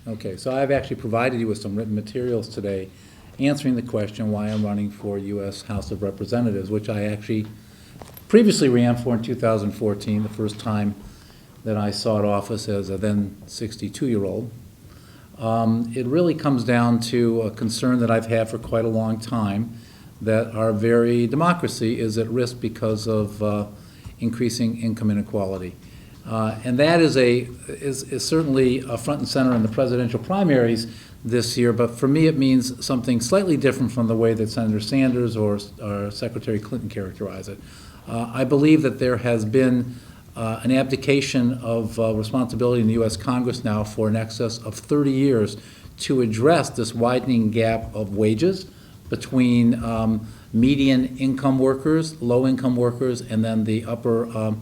Okay, so I've actually provided you with some written materials today answering the question why I'm running for U.S. House of Representatives, which I actually previously ran for in 2014, the first time that I sought office as a then 62-year-old. It really comes down to a concern that I've had for quite a long time, that our very democracy is at risk because of increasing income inequality. And that is certainly front and center in the presidential primaries this year, but for me it means something slightly different from the way that Senator Sanders or Secretary Clinton characterize it. I believe that there has been an abdication of responsibility in the U.S. Congress now for in excess of 30 years to address this widening gap of wages between median income workers, low income workers, and then the upper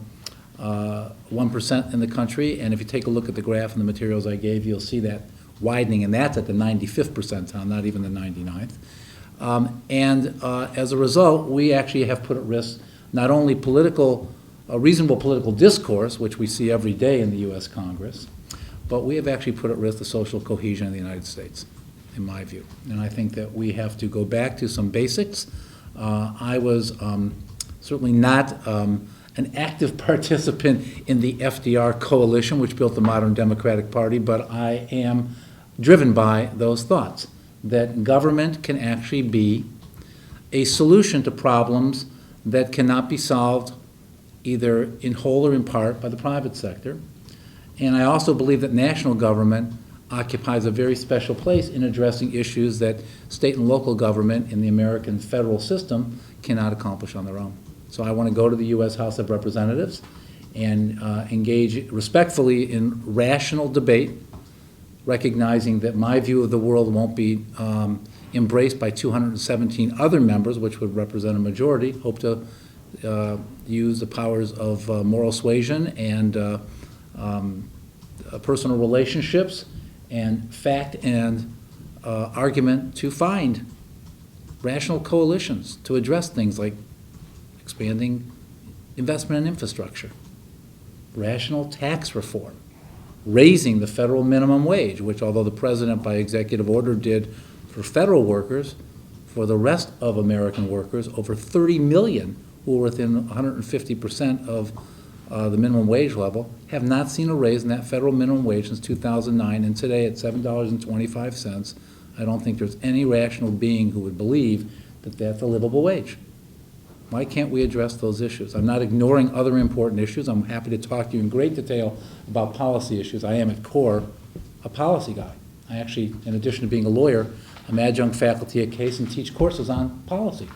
1% in the country. And if you take a look at the graph and the materials I gave, you'll see that widening, and that's at the 95th percentile, not even the 99th. As a result, we actually have put at risk not only reasonable political discourse, which we see every day in the U.S. Congress, but we have actually put at risk the social cohesion of the United States, in my view. And I think that we have to go back to some basics. I was certainly not an active participant in the FDR coalition, which built the modern Democratic Party, but I am driven by those thoughts, that government can actually be a solution to problems that cannot be solved either in whole or in part by the private sector. And I also believe that national government occupies a very special place in addressing issues that state and local government in the American federal system cannot accomplish on their own. So I want to go to the U.S. House of Representatives and engage respectfully in rational debate, recognizing that my view of the world won't be embraced by 217 other members, which would represent a majority. Hope to use the powers of moral suasion and personal relationships and fact and argument to find rational coalitions to address things like expanding investment in infrastructure, rational tax reform, raising the federal minimum wage, which although the president by executive order did for federal workers, for the rest of American workers, over 30 million who are within 150% of the minimum wage level, have not seen a raise in that federal minimum wage since 2009, and today at $7.25, I don't think there's any rational being who would believe that that's a livable wage. Why can't we address those issues? I'm not ignoring other important issues. I'm happy to talk to you in great detail about policy issues. I am at core a policy guy. I actually, in addition to being a lawyer, I'm adjunct faculty at Case and teach courses on policy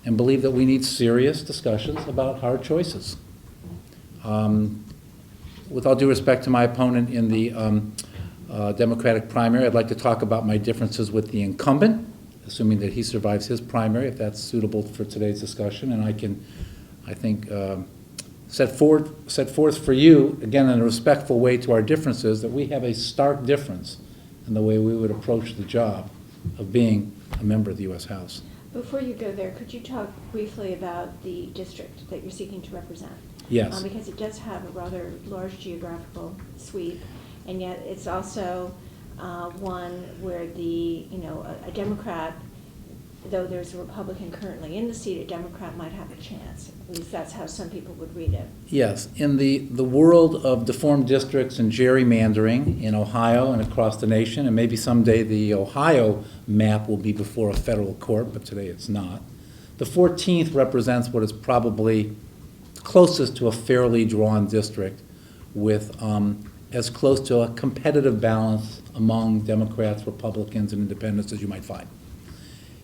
and believe that we need serious discussions about hard choices. With all due respect to my opponent in the Democratic primary, I'd like to talk about my differences with the incumbent, assuming that he survives his primary, if that's suitable for today's discussion. And I can, I think, set forth for you, again, in a respectful way to our differences, that we have a stark difference in the way we would approach the job of being a member of the U.S. House. Before you go there, could you talk briefly about the district that you're seeking to represent? Yes. Because it does have a rather large geographical sweep, and yet it's also one where a Democrat, though there's a Republican currently in the seat, a Democrat might have a chance. At least that's how some people would read it. Yes. In the world of deformed districts and gerrymandering in Ohio and across the nation, and maybe someday the Ohio map will be before a federal court, but today it's not, the 14th represents what is probably closest to a fairly drawn district with as close to a competitive balance among Democrats, Republicans, and independents as you might find.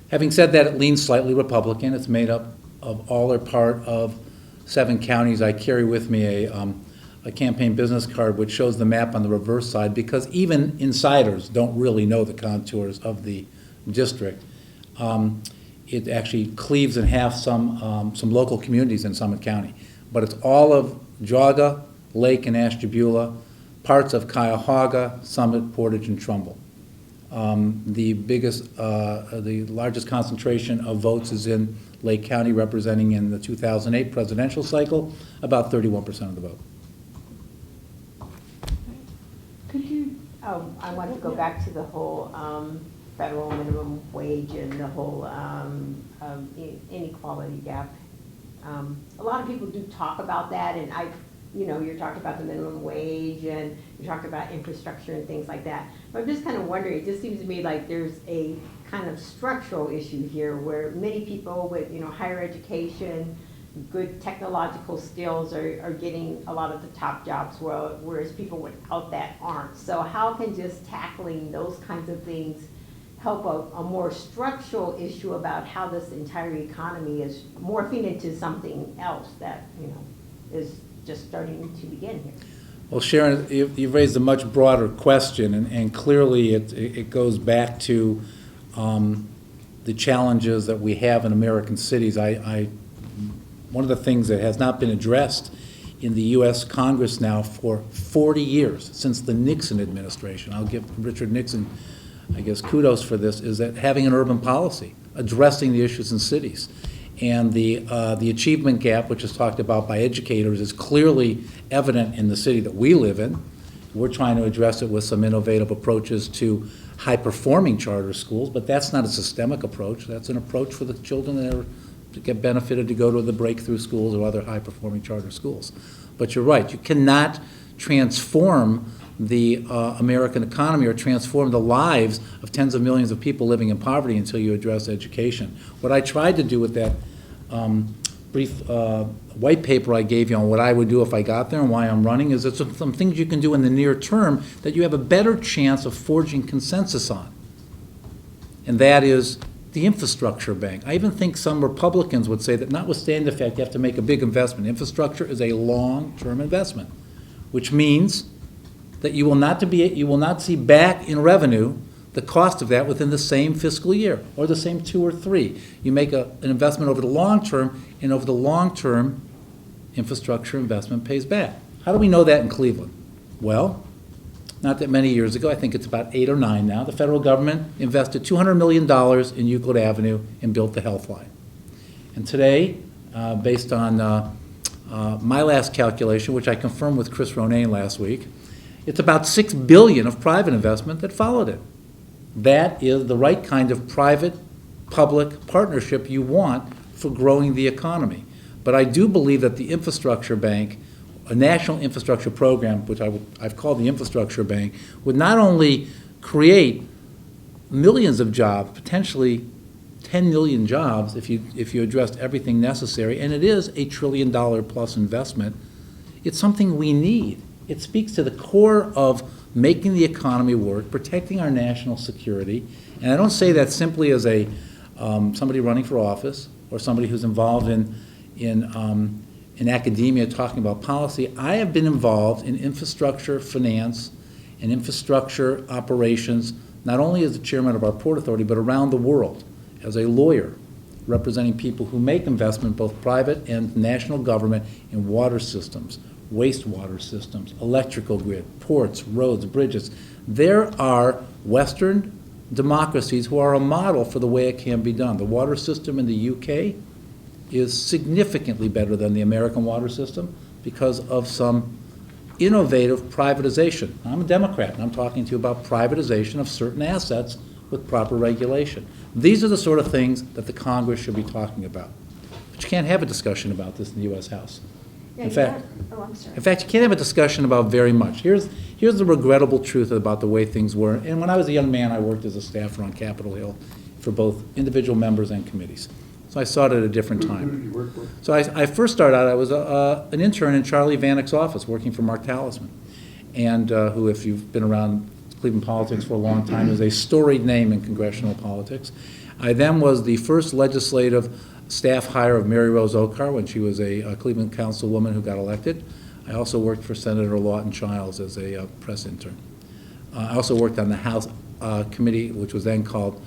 Having said that, it leans slightly Republican. It's made up of all or part of 7 counties. I carry with me a campaign business card which shows the map on the reverse side, because even insiders don't really know the contours of the district. It actually cleaves in half some local communities in Summit County. But it's all of Geauga, Lake and Ashtabula, parts of Cuyahoga, Summit, Portage, and Trumbull. The largest concentration of votes is in Lake County, representing in the 2008 presidential cycle about 31% of the vote. Could you Oh, I wanted to go back to the whole federal minimum wage and the whole inequality gap. A lot of people do talk about that, and you're talking about the minimum wage and you're talking about infrastructure and things like that. But I'm just kind of wondering, it just seems to me like there's a kind of structural issue here where many people with, higher education, good technological skills are getting a lot of the top jobs, whereas people without that aren't. So how can just tackling those kinds of things help a more structural issue about how this entire economy is morphing into something else that, is just starting to begin here? Well, Sharon, you've raised a much broader question, and clearly it goes back to the challenges that we have in American cities. One of the things that has not been addressed in the U.S. Congress now for 40 years, since the Nixon administration, I'll give Richard Nixon, I guess, kudos for this, is that having an urban policy, addressing the issues in cities. And the achievement gap, which is talked about by educators, is clearly evident in the city that we live in. We're trying to address it with some innovative approaches to high-performing charter schools, but that's not a systemic approach. That's an approach for the children that are to get benefited to go to the breakthrough schools or other high-performing charter schools. But you're right, you cannot transform the American economy or transform the lives of tens of millions of people living in poverty until you address education. What I tried to do with that brief white paper I gave you on what I would do if I got there and why I'm running is there's some things you can do in the near term that you have a better chance of forging consensus on. And that is the infrastructure bank. I even think some Republicans would say that notwithstanding the fact you have to make a big investment, infrastructure is a long-term investment, which means that you will not see back in revenue the cost of that within the same fiscal year or the same 2 or 3. You make an investment over the long term, and over the long term, infrastructure investment pays back. How do we know that in Cleveland? Well, not that many years ago, I think it's about 8 or 9 now, the federal government invested $200 million in Euclid Avenue and built the Health Line. And today, based on my last calculation, which I confirmed with Chris Ronayne last week, it's about $6 billion of private investment that followed it. That is the right kind of private-public partnership you want for growing the economy. But I do believe that the infrastructure bank, a national infrastructure program, which I've called the infrastructure bank, would not only create millions of jobs, potentially 10 million jobs if you addressed everything necessary, and it is a $1 trillion plus investment. It's something we need. It speaks to the core of making the economy work, protecting our national security, and I don't say that simply as somebody running for office or somebody who's involved in academia talking about policy. I have been involved in infrastructure finance and infrastructure operations, not only as the chairman of our Port Authority, but around the world as a lawyer representing people who make investment, both private and national government, in water systems, wastewater systems, electrical grid, ports, roads, bridges. There are Western democracies who are a model for the way it can be done. The water system in the UK is significantly better than the American water system because of some innovative privatization. I'm a Democrat, and I'm talking to you about privatization of certain assets with proper regulation. These are the sort of things that the Congress should be talking about. But you can't have a discussion about this in the U.S. House. In fact, you can't have a discussion about very much. Here's the regrettable truth about the way things were. And when I was a young man, I worked as a staffer on Capitol Hill for both individual members and committees. So I saw it at a different time. Who did you work for? So I first started out, I was an intern in Charlie Vanek's office working for Mark Talisman, and who, if you've been around Cleveland politics for a long time, is a storied name in congressional politics. I then was the first legislative staff hire of Mary Rose Okar when she was a Cleveland councilwoman who got elected. I also worked for Senator Lawton Chiles as a press intern. I also worked on the House committee, which was then called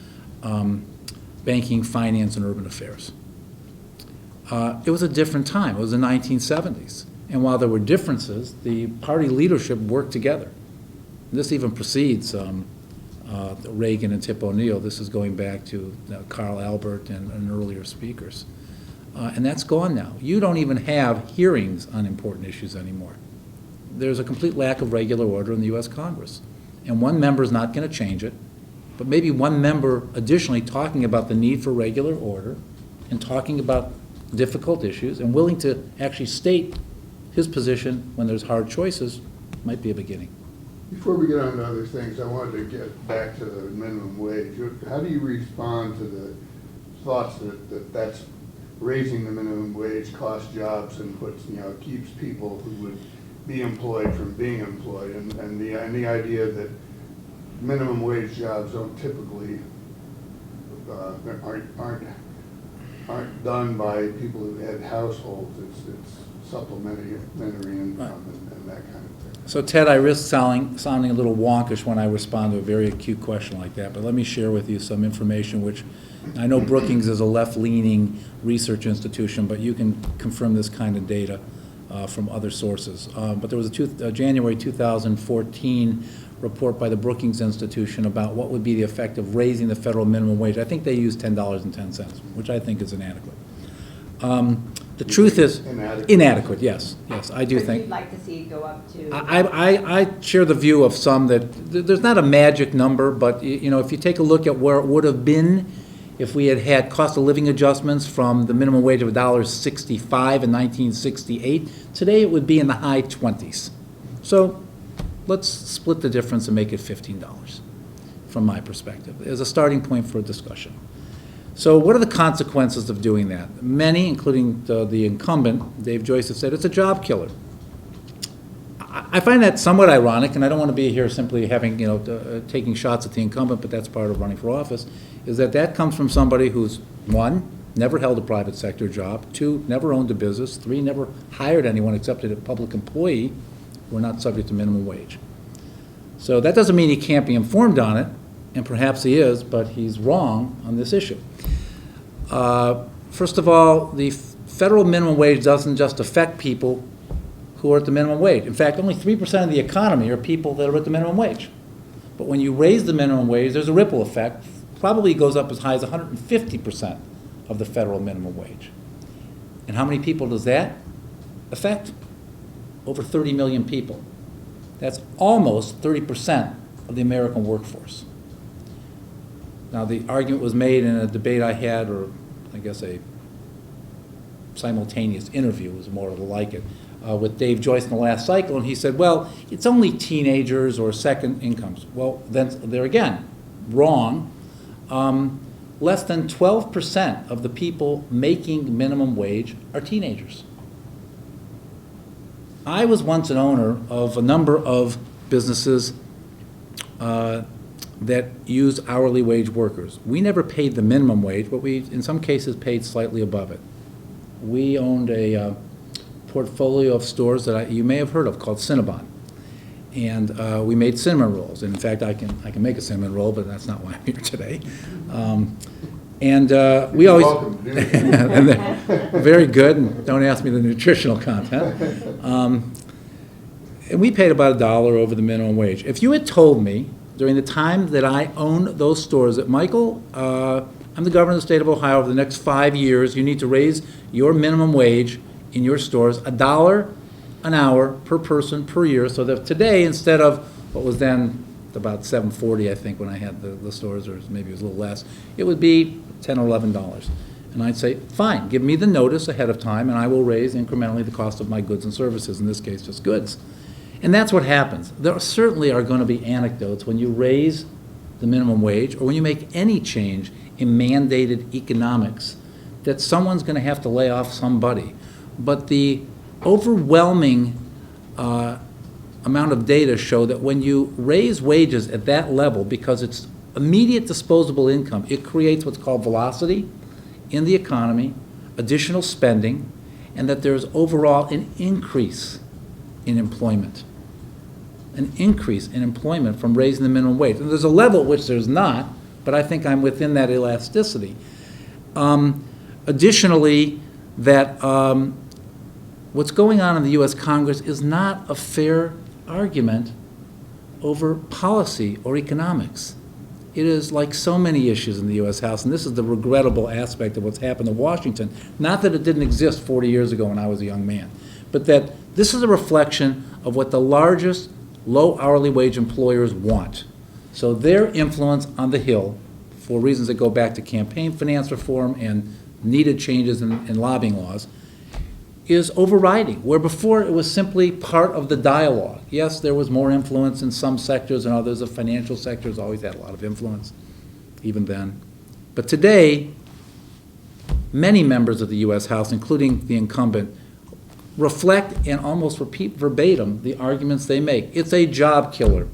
Banking, Finance, and Urban Affairs. It was a different time. It was the 1970s. And while there were differences, the party leadership worked together. This even precedes Reagan and Tip O'Neill. This is going back to Carl Albert and earlier speakers. And that's gone now. You don't even have hearings on important issues anymore. There's a complete lack of regular order in the U.S. Congress. and one member is not going to change it, but maybe one member additionally talking about the need for regular order and talking about difficult issues and willing to actually state his position when there's hard choices might be a beginning. Before we get on to other things, I wanted to get back to the minimum wage. How do you respond to the thoughts that's raising the minimum wage costs jobs and keeps people who would be employed from being employed, and the idea that minimum wage jobs don't typically aren't done by people who had households. It's supplementary income and that kind of thing. So Ted, I risk sounding a little wonkish when I respond to a very acute question like that, but let me share with you some information which I know Brookings is a left-leaning research institution, but you can confirm this kind of data from other sources. But there was a January 2014 report by the Brookings Institution about what would be the effect of raising the federal minimum wage. I think they used $10.10, which I think is inadequate. The truth is inadequate. Yes, I do But think. you'd like to see it go up to? I share the view of some that there's not a magic number, but if you take a look at where it would have been if we had had cost of living adjustments from the minimum wage of $1.65 in 1968, today it would be in the high 20s. So let's split the difference and make it $15 from my perspective as a starting point for a discussion. So what are the consequences of doing that? Many, including the incumbent, Dave Joyce, have said it's a job killer. I find that somewhat ironic, and I don't want to be here simply having, taking shots at the incumbent, but that's part of running for office, is that comes from somebody who's, one, never held a private sector job, two, never owned a business, three, never hired anyone except a public employee who are not subject to minimum wage. So that doesn't mean he can't be informed on it, and perhaps he is, but he's wrong on this issue. First of all, the federal minimum wage doesn't just affect people who are at the minimum wage. In fact, only 3% of the economy are people that are at the minimum wage. But when you raise the minimum wage, there's a ripple effect. Probably goes up as high as 150% of the federal minimum wage. And how many people does that affect? Over 30 million people. That's almost 30% of the American workforce. Now, the argument was made in a debate I had, or I guess a simultaneous interview was more like it, with Dave Joyce in the last cycle, and he said, well, it's only teenagers or second incomes. Well, then, there again, wrong. Less than 12% of the people making minimum wage are teenagers. I was once an owner of a number of businesses that use hourly wage workers. We never paid the minimum wage, but we, in some cases, paid slightly above it. We owned a portfolio of stores that you may have heard of called Cinnabon. And we made cinnamon rolls. And in fact, I can make a cinnamon roll, but that's not why I'm here today. We always, welcome to do it. and they're very good, and don't ask me the nutritional content. And we paid about $1 over the minimum wage. If you had told me during the time that I owned those stores that, Michael, I'm the governor of the state of Ohio, over the next 5 years, you need to raise your minimum wage in your stores $1 an hour per person per year, so that today, instead of what was then about $7.40, I think, when I had the stores, or maybe it was a little less, it would be $10 or $11. And I'd say, fine, give me the notice ahead of time, and I will raise incrementally the cost of my goods and services, in this case, just goods. And that's what happens. There certainly are going to be anecdotes when you raise the minimum wage, or when you make any change in mandated economics, that someone's going to have to lay off somebody. But the overwhelming amount of data show that when you raise wages at that level, because it's immediate disposable income, it creates what's called velocity in the economy, additional spending, and that there's overall an increase in employment. An increase in employment from raising the minimum wage. And there's a level at which there's not, but I think I'm within that elasticity. Additionally, that what's going on in the U.S. Congress is not a fair argument over policy or economics. It is like so many issues in the U.S. House, and this is the regrettable aspect of what's happened in Washington. Not that it didn't exist 40 years ago when I was a young man, but that this is a reflection of what the largest low hourly wage employers want. So their influence on the Hill, for reasons that go back to campaign finance reform and needed changes in lobbying laws, is overriding, where before it was simply part of the dialogue. Yes, there was more influence in some sectors and others. The financial sectors always had a lot of influence, even then. But today, many members of the U.S. House, including the incumbent, reflect and almost repeat verbatim the arguments they make. It's a job killer.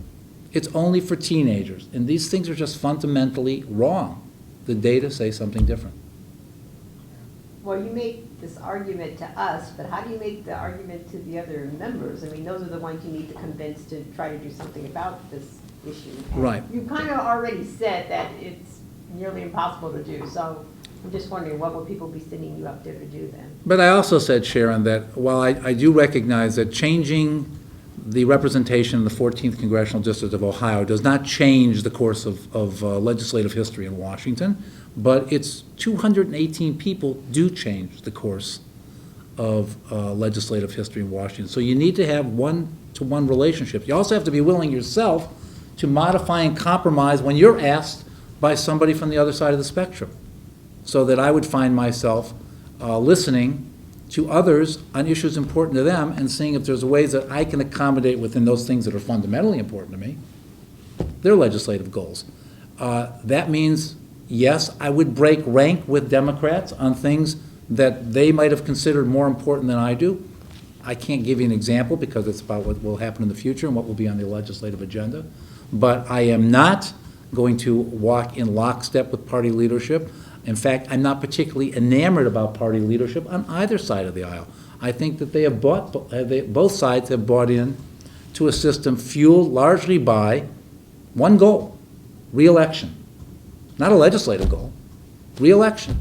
It's only for teenagers. And these things are just fundamentally wrong. The data say something different. Well, you make this argument to us, but how do you make the argument to the other members? I mean, those are the ones you need to convince to try to do something about this issue. And Right. you kind of already said that it's nearly impossible to do, so I'm just wondering, what would people be sending you up there to do then? But I also said, Sharon, that while I do recognize that changing the representation in the 14th Congressional District of Ohio does not change the course of legislative history in Washington, but it's 218 people do change the course of legislative history in Washington. So you need to have one-to-one relationships. You also have to be willing yourself to modify and compromise when you're asked by somebody from the other side of the spectrum. So that I would find myself listening to others on issues important to them and seeing if there's ways that I can accommodate within those things that are fundamentally important to me, their legislative goals. That means, yes, I would break rank with Democrats on things that they might have considered more important than I do. I can't give you an example because it's about what will happen in the future and what will be on the legislative agenda. But I am not going to walk in lockstep with party leadership. In fact, I'm not particularly enamored about party leadership on either side of the aisle. I think that both sides have bought in to a system fueled largely by one goal: re-election. Not a legislative goal, re-election.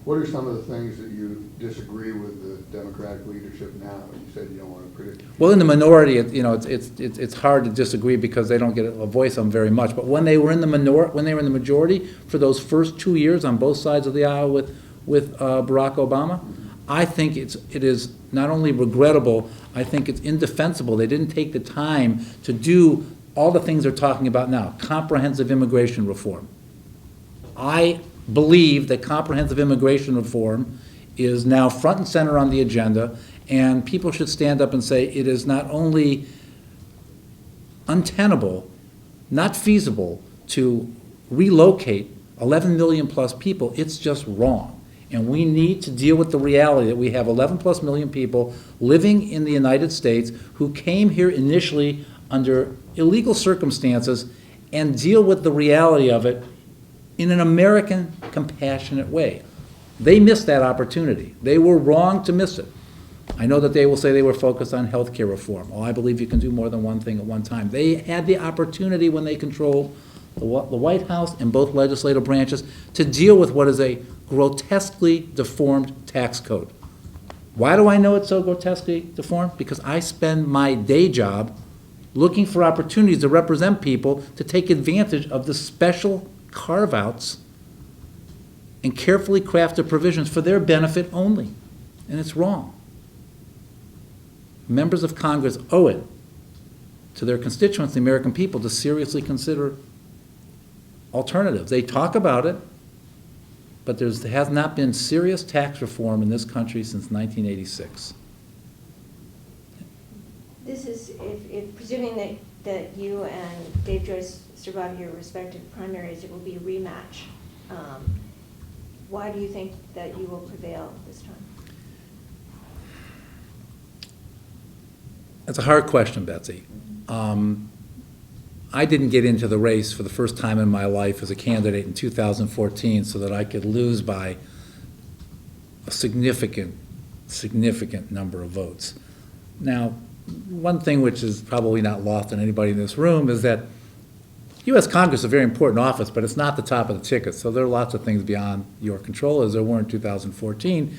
What are some of the things that you disagree with the Democratic leadership now? You said you don't want to predict. Well, in the minority, it's hard to disagree because they don't get a voice on very much. But when they were in the majority for those first 2 years on both sides of the aisle with Barack Obama, I think it is not only regrettable, I think it's indefensible. They didn't take the time to do all the things they're talking about now. Comprehensive immigration reform. I believe that comprehensive immigration reform is now front and center on the agenda, and people should stand up and say it is not only untenable, not feasible to relocate 11 million plus people, it's just wrong. And we need to deal with the reality that we have 11 plus million people living in the United States who came here initially under illegal circumstances and deal with the reality of it in an American, compassionate way. They missed that opportunity. They were wrong to miss it. I know that they will say they were focused on health care reform. Well, I believe you can do more than one thing at one time. They had the opportunity when they controlled the White House and both legislative branches to deal with what is a grotesquely deformed tax code. Why do I know it's so grotesquely deformed? Because I spend my day job looking for opportunities to represent people to take advantage of the special carve-outs and carefully crafted provisions for their benefit only. And it's wrong. Members of Congress owe it to their constituents, the American people, to seriously consider alternatives. They talk about it, but there has not been serious tax reform in this country since 1986. This is, if presuming that you and Dave Joyce survive your respective primaries, it will be a rematch. Why do you think that you will prevail this time? That's a hard question, Betsy. I didn't get into the race for the first time in my life as a candidate in 2014 so that I could lose by a significant number of votes. Now, one thing which is probably not lost on anybody in this room is that U.S. Congress is a very important office, but it's not the top of the ticket, so there are lots of things beyond your control, as there were in 2014.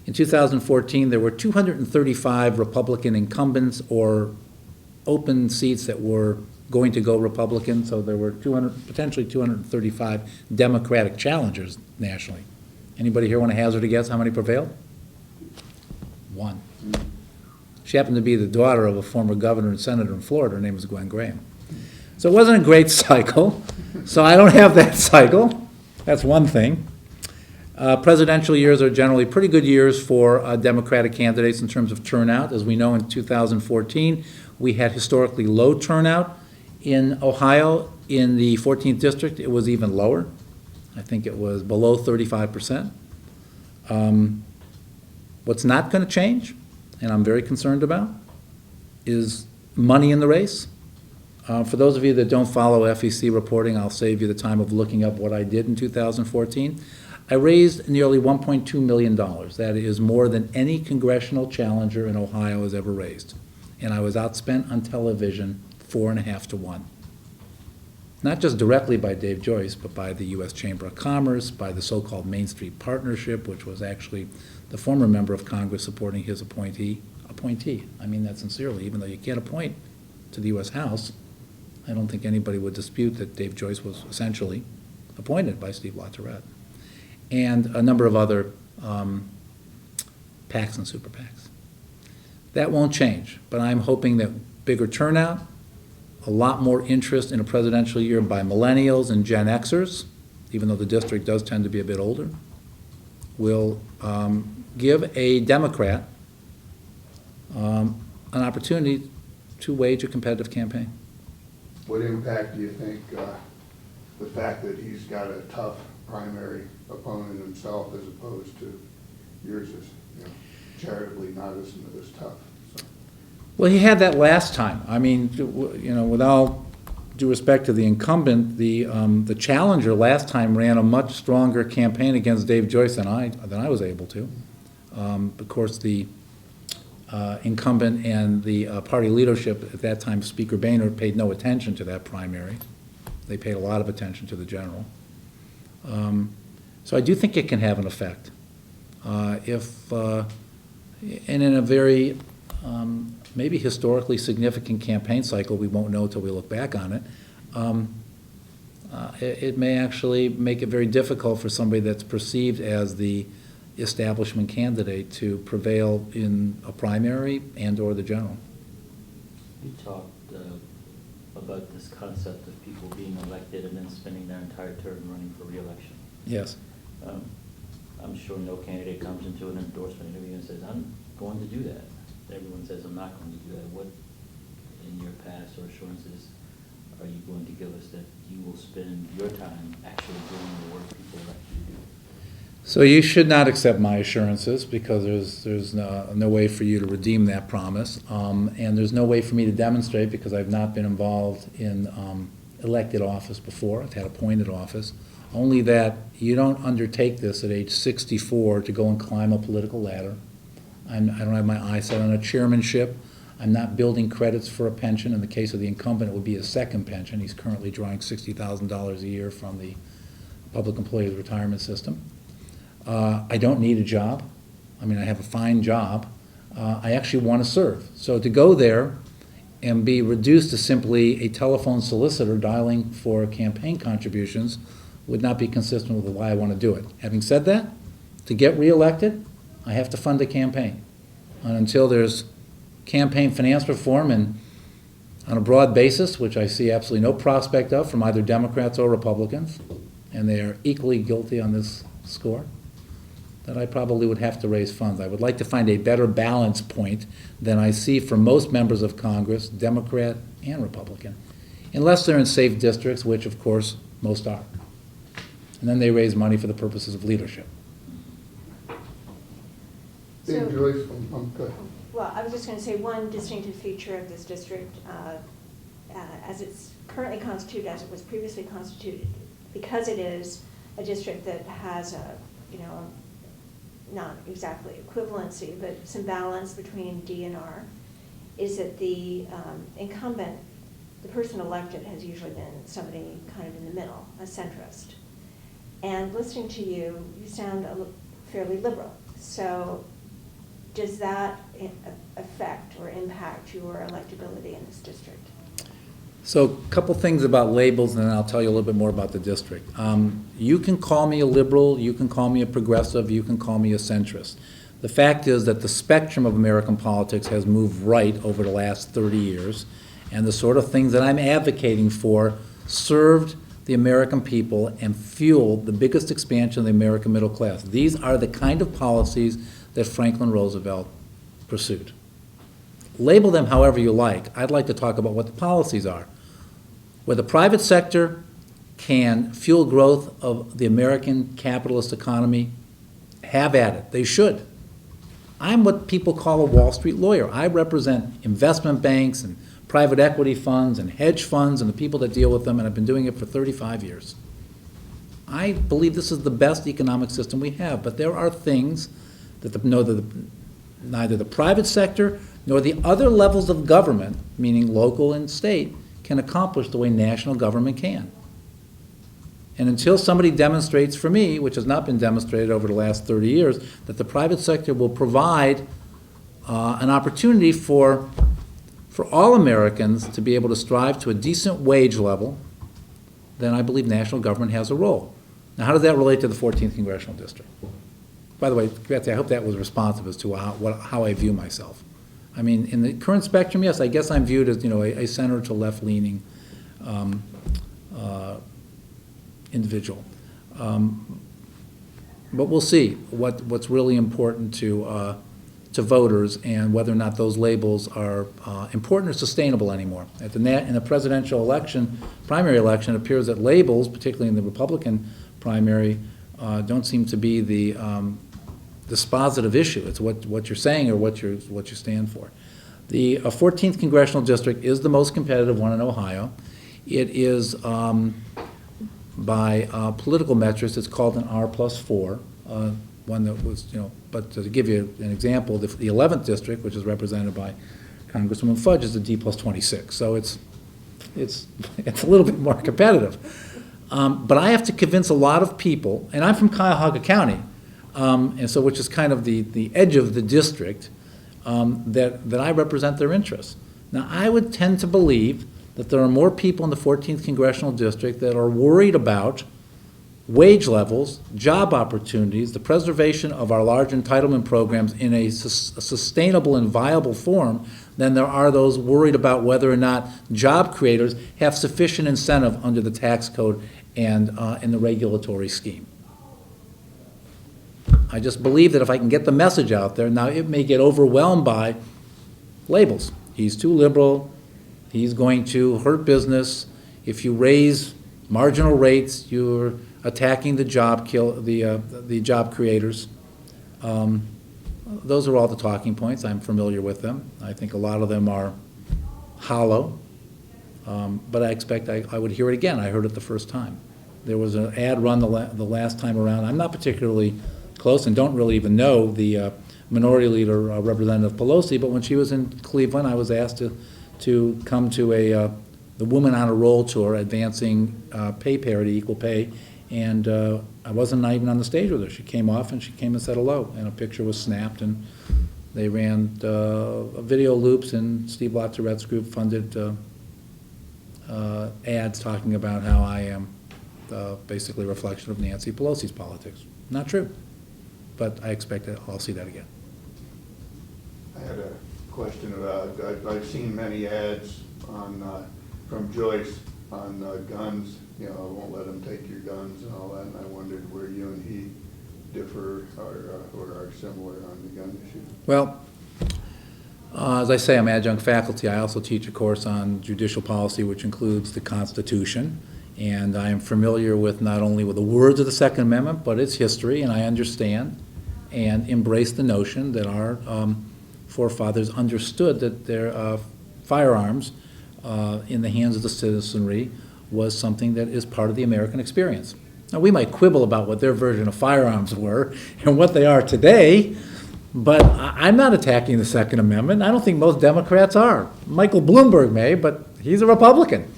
In 2014, there were 235 Republican incumbents or open seats that were going to go Republican, so there were potentially 235 Democratic challengers nationally. Anybody here want to hazard a guess how many prevailed? One. She happened to be the daughter of a former governor and senator in Florida. Her name was Gwen Graham. So it wasn't a great cycle. So I don't have that cycle. That's one thing. Presidential years are generally pretty good years for Democratic candidates in terms of turnout. As we know, in 2014, we had historically low turnout in Ohio. In the 14th district, it was even lower. I think it was below 35%. What's not going to change, and I'm very concerned about, is money in the race. For those of you that don't follow FEC reporting, I'll save you the time of looking up what I did in 2014. I raised nearly $1.2 million. That is more than any congressional challenger in Ohio has ever raised. And I was outspent on television 4.5 to 1. Not just directly by Dave Joyce, but by the U.S. Chamber of Commerce, by the so-called Main Street Partnership, which was actually the former member of Congress supporting his appointee. I mean that sincerely, even though you can't appoint to the U.S. House. I don't think anybody would dispute that Dave Joyce was essentially appointed by Steve LaTourette. And a number of other PACs and super PACs. That won't change, but I'm hoping that bigger turnout, a lot more interest in a presidential year by millennials and Gen Xers, even though the district does tend to be a bit older, will give a Democrat an opportunity to wage a competitive campaign. What impact do you think the fact that he's got a tough primary opponent himself as opposed to yours is, charitably not as tough? So. Well, he had that last time. I mean, with all due respect to the incumbent, the challenger last time ran a much stronger campaign against Dave Joyce than I was able to. Of course, the incumbent and the party leadership at that time, Speaker Boehner, paid no attention to that primary. They paid a lot of attention to the general. So I do think it can have an effect. And in a very maybe historically significant campaign cycle, we won't know until we look back on it, it may actually make it very difficult for somebody that's perceived as the establishment candidate to prevail in a primary and or the general. You talked about this concept of people being elected and then spending their entire term running for re-election. Yes. I'm sure no candidate comes into an endorsement interview and says, I'm going to do that. Everyone says, I'm not going to do that. What, in your past or assurances, are you going to give us that you will spend your time actually doing the work people elect you to do? So you should not accept my assurances because there's no way for you to redeem that promise. And there's no way for me to demonstrate because I've not been involved in elected office before. I've had appointed office. Only that you don't undertake this at age 64 to go and climb a political ladder. I don't have my eyes set on a chairmanship. I'm not building credits for a pension. In the case of the incumbent, it would be a second pension. He's currently drawing $60,000 a year from the Public Employees Retirement System. I don't need a job. I mean, I have a fine job. I actually want to serve. So to go there and be reduced to simply a telephone solicitor dialing for campaign contributions would not be consistent with why I want to do it. Having said that, to get reelected, I have to fund a campaign. And until there's campaign finance reform and on a broad basis, which I see absolutely no prospect of from either Democrats or Republicans, and they are equally guilty on this score, that I probably would have to raise funds. I would like to find a better balance point than I see for most members of Congress, Democrat and Republican, unless they're in safe districts, which of course most are. And then they raise money for the purposes of leadership. Dave Joyce, good. Well, I was just going to say one distinctive feature of this district, as it's currently constituted, as it was previously constituted, because it is a district that has a, not exactly equivalency, but some balance between D and R, is that the incumbent, the person elected, has usually been somebody kind of in the middle, a centrist. And listening to you, you sound fairly liberal. So does that affect or impact your electability in this district? So a couple things about labels, and then I'll tell you a little bit more about the district. You can call me a liberal, you can call me a progressive, you can call me a centrist. The fact is that the spectrum of American politics has moved right over the last 30 years, and the sort of things that I'm advocating for served the American people and fueled the biggest expansion of the American middle class. These are the kind of policies that Franklin Roosevelt pursued. Label them however you like. I'd like to talk about what the policies are. Where the private sector can fuel growth of the American capitalist economy, have at it. They should. I'm what people call a Wall Street lawyer. I represent investment banks and private equity funds and hedge funds and the people that deal with them, and I've been doing it for 35 years. I believe this is the best economic system we have, but there are things that neither the private sector nor the other levels of government, meaning local and state, can accomplish the way national government can. And until somebody demonstrates for me, which has not been demonstrated over the last 30 years, that the private sector will provide an opportunity for all Americans to be able to strive to a decent wage level, then I believe national government has a role. Now, how does that relate to the 14th Congressional District? By the way, Betsy, I hope that was responsive as to how I view myself. I mean, in the current spectrum, yes, I guess I'm viewed as, a center to left-leaning individual. But we'll see what's really important to voters and whether or not those labels are important or sustainable anymore. In the presidential election, primary election, it appears that labels, particularly in the Republican primary, don't seem to be the dispositive issue. It's what you're saying or what you stand for. The 14th Congressional District is the most competitive one in Ohio. It is, by political metrics, it's called an R+4, one that was, but to give you an example, the 11th District, which is represented by Congresswoman Fudge, is a D+26. So it's a little bit more competitive. But I have to convince a lot of people, and I'm from Cuyahoga County, and so which is kind of the edge of the district, that I represent their interests. Now, I would tend to believe that there are more people in the 14th Congressional District that are worried about wage levels, job opportunities, the preservation of our large entitlement programs in a sustainable and viable form than there are those worried about whether or not job creators have sufficient incentive under the tax code and in the regulatory scheme. I just believe that if I can get the message out there, now it may get overwhelmed by labels. He's too liberal. He's going to hurt business. If you raise marginal rates, you're attacking the job job creators. Those are all the talking points. I'm familiar with them. I think a lot of them are hollow, but I expect I would hear it again. I heard it the first time. There was an ad run the last time around. I'm not particularly close and don't really even know the minority leader, Representative Pelosi, but when she was in Cleveland, I was asked to come to the Woman on a Roll tour advancing pay parity, equal pay, and I wasn't even on the stage with her. She came off and she came and said hello, and a picture was snapped, and they ran video loops, and Steve Lotterette's group funded ads talking about how I am basically a reflection of Nancy Pelosi's politics. Not true, but I expect that I'll see that again. I had a question about, I've seen many ads from Joyce on guns, I won't let them take your guns and all that, and I wondered where you and he differ or are similar on the gun issue. Well, as I say, I'm adjunct faculty. I also teach a course on judicial policy, which includes the Constitution, and I am familiar with not only with the words of the Second Amendment, but its history, and I understand and embrace the notion that our forefathers understood that their firearms in the hands of the citizenry was something that is part of the American experience. Now, we might quibble about what their version of firearms were and what they are today, but I'm not attacking the Second Amendment. I don't think most Democrats are. Michael Bloomberg may, but he's a Republican.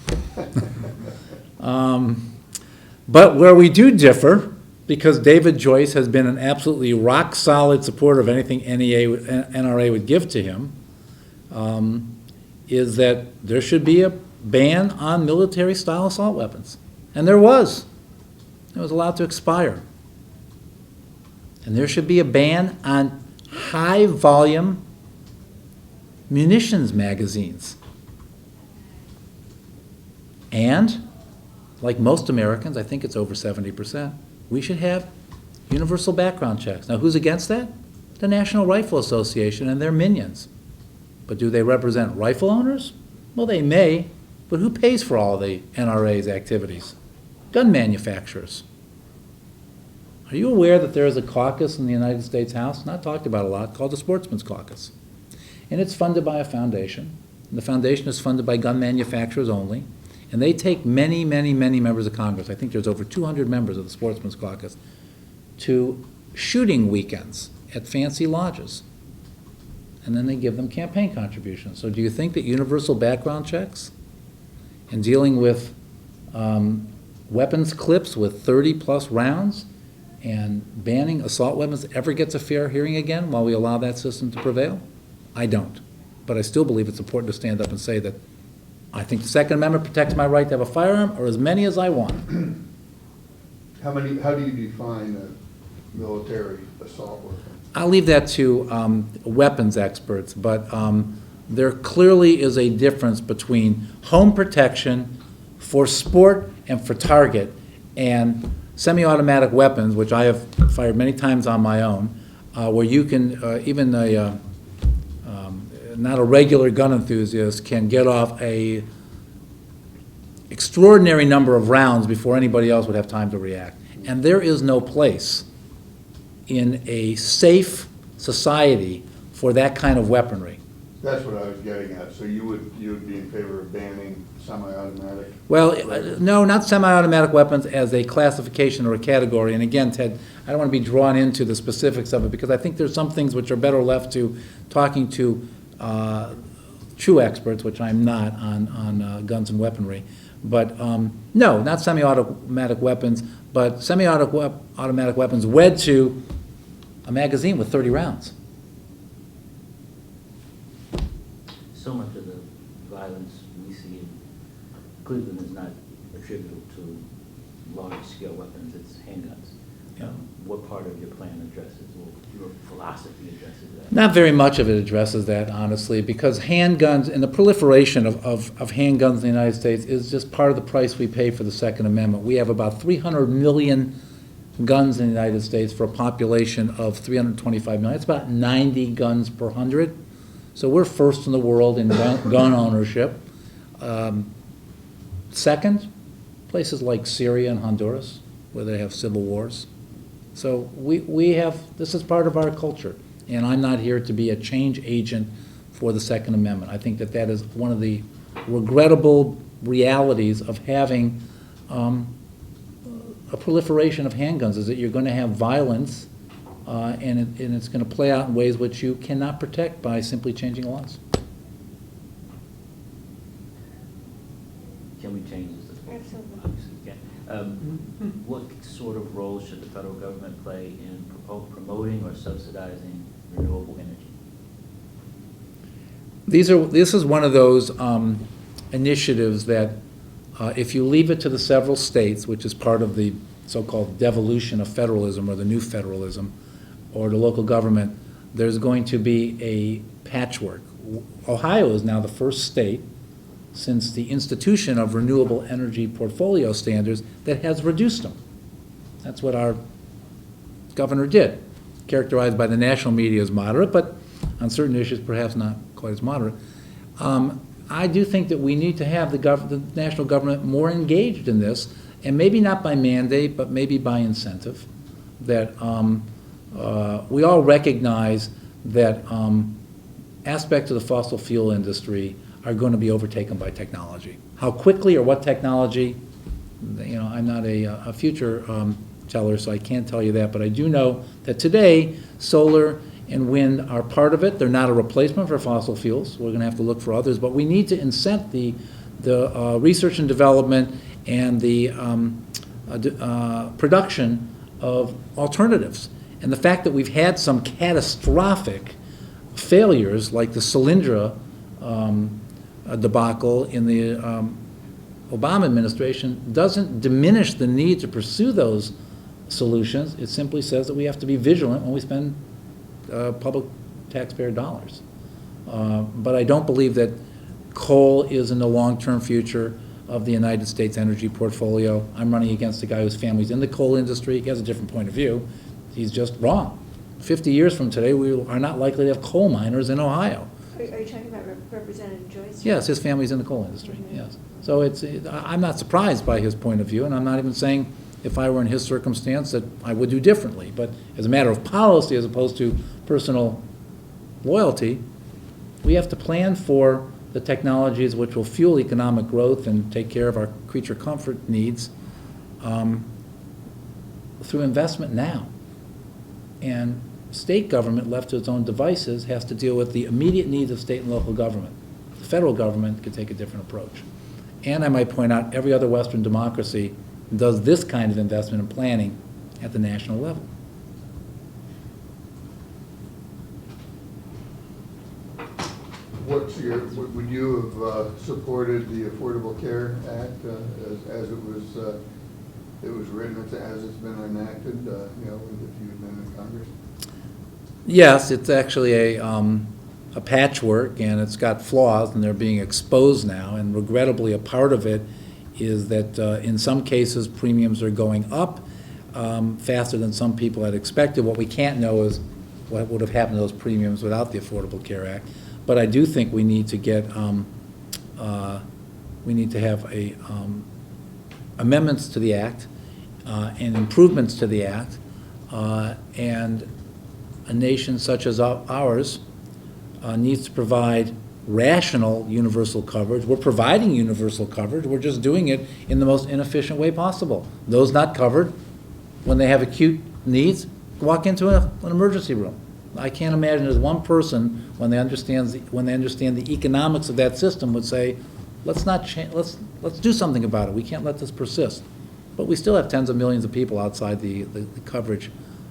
But where we do differ, because David Joyce has been an absolutely rock-solid supporter of anything NRA would give to him, is that there should be a ban on military-style assault weapons. And there was. It was allowed to expire. And there should be a ban on high-volume munitions magazines. And, like most Americans, I think it's over 70%, we should have universal background checks. Now, who's against that? The National Rifle Association and their minions. But do they represent rifle owners? Well, they may, but who pays for all the NRA's activities? Gun manufacturers. Are you aware that there is a caucus in the United States House, not talked about a lot, called the Sportsman's Caucus? And it's funded by a foundation. And the foundation is funded by gun manufacturers only. And they take many, many, many members of Congress, I think there's over 200 members of the Sportsman's Caucus, to shooting weekends at fancy lodges. And then they give them campaign contributions. So do you think that universal background checks and dealing with weapons clips with 30-plus rounds and banning assault weapons ever gets a fair hearing again while we allow that system to prevail? I don't. But I still believe it's important to stand up and say that I think the Second Amendment protects my right to have a firearm or as many as I want. How do you define a military assault weapon? I'll leave that to weapons experts, but there clearly is a difference between home protection for sport and for target and semi-automatic weapons, which I have fired many times on my own, where you can, even not a regular gun enthusiast can get off a extraordinary number of rounds before anybody else would have time to react. And there is no place in a safe society for that kind of weaponry. That's what I was getting at. So you would be in favor of banning semi-automatic? Well, no, not semi-automatic weapons as a classification or a category. And again, Ted, I don't want to be drawn into the specifics of it because I think there's some things which are better left to talking to true experts, which I'm not on guns and weaponry. But no, not semi-automatic weapons, but semi-automatic weapons wed to a magazine with 30 rounds. So much of the violence we see in Cleveland is not attributable to large-scale weapons, it's handguns. Yeah. What part of your plan addresses, or your philosophy addresses that? Not very much of it addresses that, honestly, because handguns and the proliferation of handguns in the United States is just part of the price we pay for the Second Amendment. We have about 300 million guns in the United States for a population of 325 million. It's about 90 guns per 100. So we're first in the world in gun ownership. Second, places like Syria and Honduras, where they have civil wars. So we have, this is part of our culture, and I'm not here to be a change agent for the Second Amendment. I think that is one of the regrettable realities of having a proliferation of handguns, is that you're going to have violence, and it's going to play out in ways which you cannot protect by simply changing laws. Can we change this? Absolutely. Obviously, we can. What sort of role should the federal government play in promoting or subsidizing renewable energy? This is one of those initiatives that if you leave it to the several states, which is part of the so-called devolution of federalism or the new federalism, or the local government, there's going to be a patchwork. Ohio is now the first state since the institution of renewable energy portfolio standards that has reduced them. That's what our governor did, characterized by the national media as moderate, but on certain issues perhaps not quite as moderate. I do think that we need to have the national government more engaged in this, and maybe not by mandate, but maybe by incentive, that we all recognize that aspects of the fossil fuel industry are going to be overtaken by technology. How quickly or what technology, I'm not a future teller, so I can't tell you that, but I do know that today solar and wind are part of it. They're not a replacement for fossil fuels. We're going to have to look for others, but we need to incent the research and development and the production of alternatives. And the fact that we've had some catastrophic failures, like the Solyndra debacle in the Obama administration, doesn't diminish the need to pursue those solutions. It simply says that we have to be vigilant when we spend public taxpayer dollars. But I don't believe that coal is in the long-term future of the United States energy portfolio. I'm running against a guy whose family's in the coal industry. He has a different point of view. He's just wrong. 50 years from today, we are not likely to have coal miners in Ohio. Are you talking about Representative Joyce? Yes, his family's in the coal industry, Mhm. yes. So I'm not surprised by his point of view, and I'm not even saying if I were in his circumstance that I would do differently. But as a matter of policy, as opposed to personal loyalty, we have to plan for the technologies which will fuel economic growth and take care of our creature comfort needs through investment now. And state government, left to its own devices, has to deal with the immediate needs of state and local government. The federal government could take a different approach. And I might point out, every other Western democracy does this kind of investment and planning at the national level. Would you have supported the Affordable Care Act as it was written, as it's been enacted, if you had been in Congress? Yes, it's actually a patchwork, and it's got flaws, and they're being exposed now. And regrettably, a part of it is that in some cases, premiums are going up faster than some people had expected. What we can't know is what would have happened to those premiums without the Affordable Care Act. But I do think we need to get we need to have amendments to the act and improvements to the act, and a nation such as ours needs to provide rational universal coverage. We're providing universal coverage. We're just doing it in the most inefficient way possible. Those not covered, when they have acute needs, walk into an emergency room. I can't imagine there's one person, when they understand the economics of that system, would say, let's do something about it. We can't let this persist. But we still have tens of millions of people outside the coverage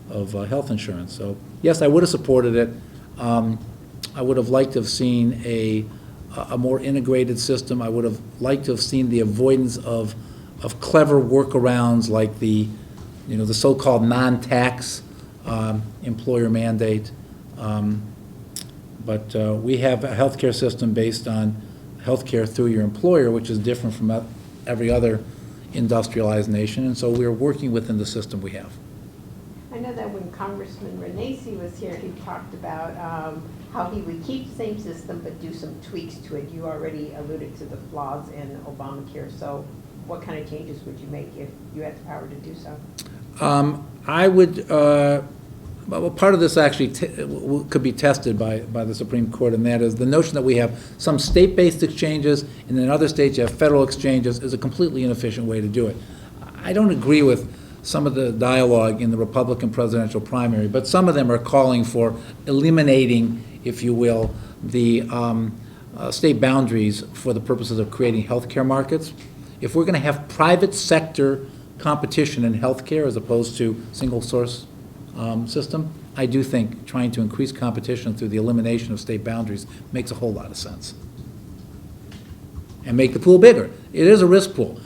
of health insurance. So yes, I would have supported it. I would have liked to have seen a more integrated system. I would have liked to have seen the avoidance of clever workarounds like the so-called non-tax employer mandate. But we have a healthcare system based on healthcare through your employer, which is different from every other industrialized nation, and so we're working within the system we have. I know that when Congressman Renacci was here, he talked about how he would keep the same system but do some tweaks to it. You already alluded to the flaws in Obamacare, so what kind of changes would you make if you had the power to do so? I would, well, part of this actually could be tested by the Supreme Court, and that is the notion that we have some state-based exchanges and in other states you have federal exchanges is a completely inefficient way to do it. I don't agree with some of the dialogue in the Republican presidential primary, but some of them are calling for eliminating, if you will, the state boundaries for the purposes of creating healthcare markets. If we're going to have private sector competition in healthcare as opposed to single source system, I do think trying to increase competition through the elimination of state boundaries makes a whole lot of sense. And make the pool bigger. It is a risk pool.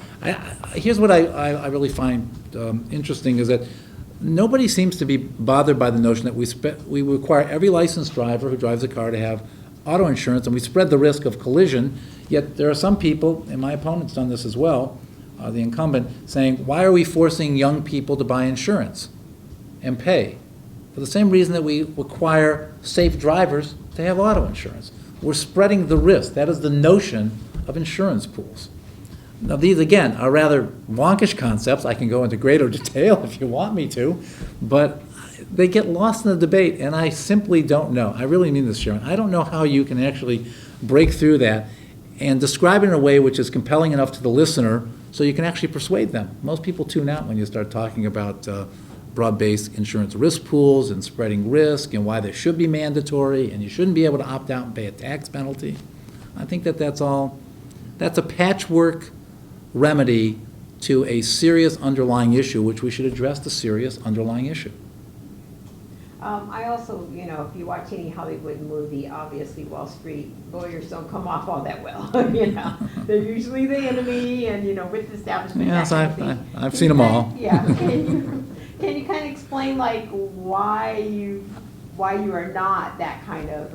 Here's what I really find interesting is that nobody seems to be bothered by the notion that we require every licensed driver who drives a car to have auto insurance, and we spread the risk of collision, yet there are some people, and my opponent's done this as well, the incumbent, saying, why are we forcing young people to buy insurance and pay? For the same reason that we require safe drivers to have auto insurance. We're spreading the risk. That is the notion of insurance pools. Now, these, again, are rather wonkish concepts. I can go into greater detail if you want me to, but they get lost in the debate, and I simply don't know. I really mean this, Sharon. I don't know how you can actually break through that and describe it in a way which is compelling enough to the listener so you can actually persuade them. Most people tune out when you start talking about broad-based insurance risk pools and spreading risk and why they should be mandatory and you shouldn't be able to opt out and pay a tax penalty. I think that's a patchwork remedy to a serious underlying issue, which we should address the serious underlying issue. I also, if you watch any Hollywood movie, obviously Wall Street lawyers don't come off all that well. They're usually the enemy, and with the establishment. Yes, I've seen them all. Yeah. Can you kind of explain why you why you are not that kind of,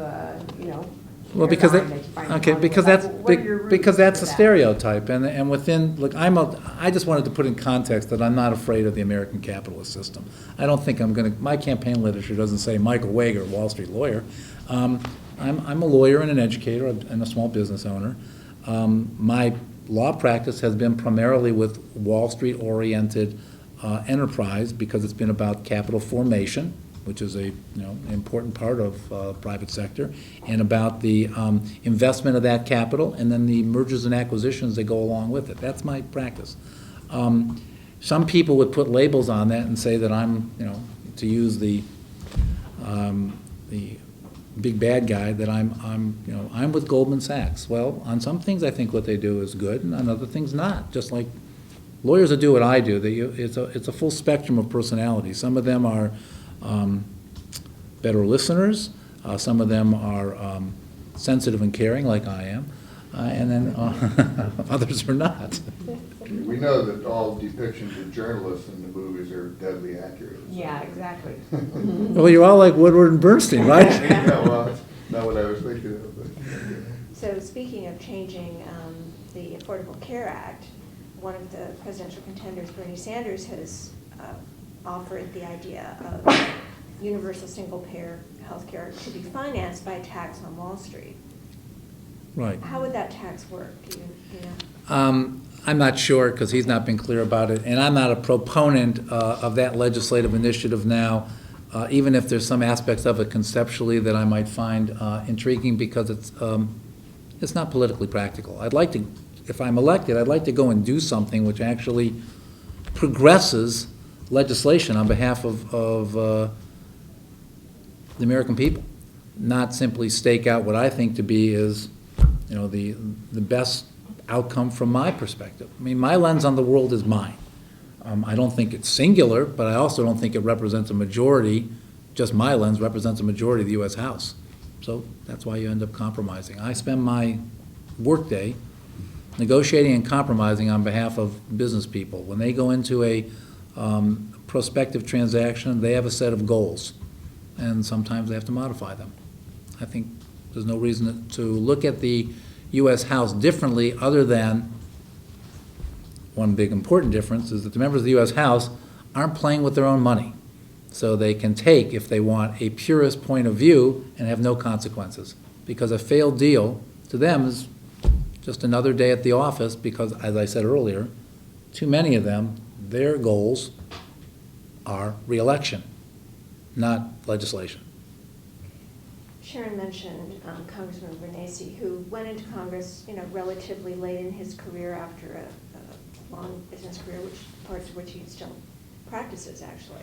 Well, because paradigm that you find okay, in because Hollywood. that's, Like, what are your roots because that's for a that? stereotype, and within, look, I just wanted to put in context that I'm not afraid of the American capitalist system. I don't think I'm gonna, my campaign literature doesn't say Michael Wager, Wall Street lawyer. I'm a lawyer and an educator and a small business owner. My law practice has been primarily with Wall Street-oriented enterprise, because it's been about capital formation, which is a important part of private sector, and about the investment of that capital, and then the mergers and acquisitions that go along with it. That's my practice. Some people would put labels on that and say that I'm, to use the big bad guy, that I'm with Goldman Sachs. Well, on some things I think what they do is good, and on other things not. Just like lawyers that do what I do, it's a full spectrum of personality. Some of them are better listeners. Some of them are sensitive and caring, like I am, and then others are not. We know that all depictions of journalists in the movies are deadly accurate. Yeah, exactly. Well, you're all like Woodward and Bernstein, right? Yeah, well, that's not what I was thinking of, but. So speaking of changing the Affordable Care Act, one of the presidential contenders, Bernie Sanders, has offered the idea of universal single-payer health care to be financed by a tax on Wall Street. Right. How would that tax work? Do you know? I'm not sure, because he's not been clear about it, and I'm not a proponent of that legislative initiative now, even if there's some aspects of it conceptually that I might find intriguing, because it's not politically practical. I'd like to, if I'm elected, I'd like to go and do something which actually progresses legislation on behalf of the American people, not simply stake out what I think to be is, the best outcome from my perspective. I mean, my lens on the world is mine. I don't think it's singular, but I also don't think it represents a majority. Just my lens represents a majority of the U.S. House. So that's why you end up compromising. I spend my workday negotiating and compromising on behalf of business people. When they go into a prospective transaction, they have a set of goals, and sometimes they have to modify them. I think there's no reason to look at the U.S. House differently, other than one big important difference is that the members of the U.S. House aren't playing with their own money. So they can take, if they want, a purist point of view and have no consequences. Because a failed deal to them is just another day at the office, because, as I said earlier, too many of them, their goals are re-election, not legislation. Sharon mentioned Congressman Bernanke, who went into Congress, relatively late in his career after a long business career, parts of which he still practices, actually.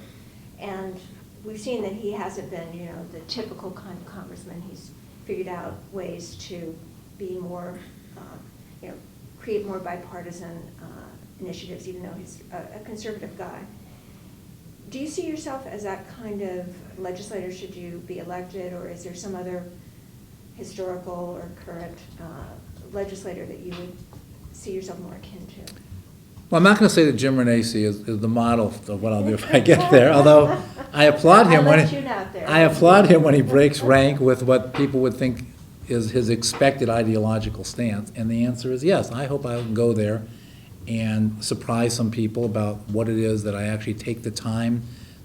And we've seen that he hasn't been, the typical kind of congressman. He's figured out ways to be more, create more bipartisan initiatives, even though he's a conservative guy. Do you see yourself as that kind of legislator should you be elected, or is there some other historical or current legislator that you would see yourself more akin to? Well, I'm not going to say that Jim Renacci is the model of what I'll do if I get there, although I applaud him when he breaks rank with what people would think is his expected ideological stance, and the answer is yes. I hope I can go there and surprise some people about what it is that I actually take the time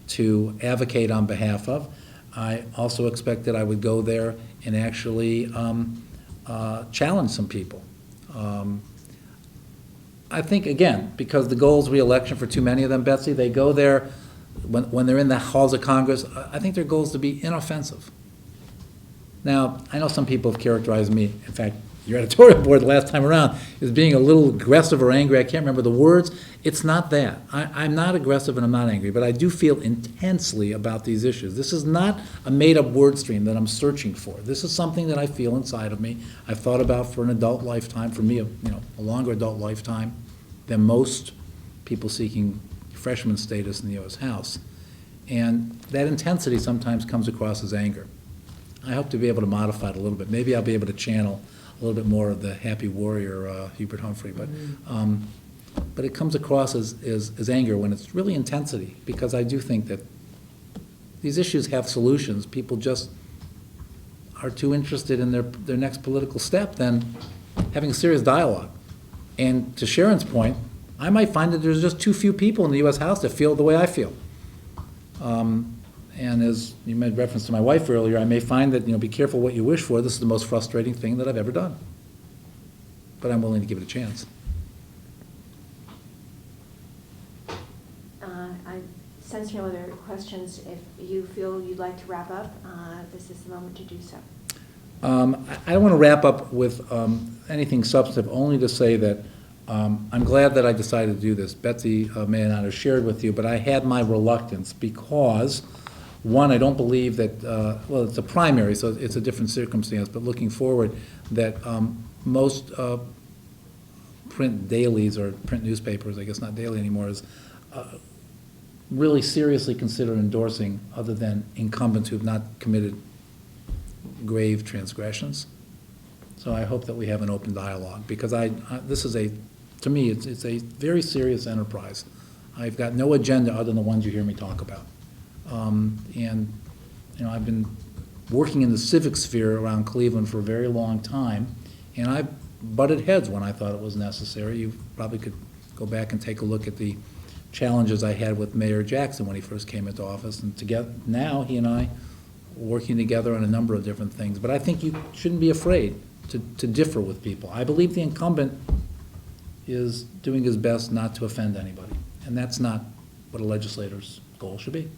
to advocate on behalf of. I also expect that I would go there and actually challenge some people. I think, again, because the goal is re-election for too many of them, Betsy, they go there, when they're in the halls of Congress, I think their goal is to be inoffensive. Now, I know some people have characterized me, in fact, your editorial board the last time around, as being a little aggressive or angry. I can't remember the words. It's not that. I'm not aggressive and I'm not angry, but I do feel intensely about these issues. This is not a made-up word stream that I'm searching for. This is something that I feel inside of me. I've thought about for an adult lifetime, for me, a longer adult lifetime than most people seeking freshman status in the U.S. House. And that intensity sometimes comes across as anger. I hope to be able to modify it a little bit. Maybe I'll be able to channel a little bit more of the happy warrior Hubert Humphrey, but it comes across as anger when it's really intensity, because I do think that these issues have solutions. People just are too interested in their next political step than having a serious dialogue. And to Sharon's point, I might find that there's just too few people in the U.S. House that feel the way I feel. And as you made reference to my wife earlier, I may find that, be careful what you wish for. This is the most frustrating thing that I've ever done. But I'm willing to give it a chance. I sense no other questions. If you feel you'd like to wrap up, this is the moment to do so. I don't want to wrap up with anything substantive, only to say that I'm glad that I decided to do this. Betsy may not have shared with you, but I had my reluctance because, one, I don't believe that, well, it's a primary, so it's a different circumstance, but looking forward, that most print dailies or print newspapers, I guess not daily anymore, is really seriously consider endorsing other than incumbents who have not committed grave transgressions. So I hope that we have an open dialogue, because this is to me, it's a very serious enterprise. I've got no agenda other than the ones you hear me talk about. And I've been working in the civic sphere around Cleveland for a very long time, and I've butted heads when I thought it was necessary. You probably could go back and take a look at the challenges I had with Mayor Jackson when he first came into office, and now he and I working together on a number of different things. But I think you shouldn't be afraid to differ with people. I believe the incumbent is doing his best not to offend anybody, and that's not what a legislator's goal should be.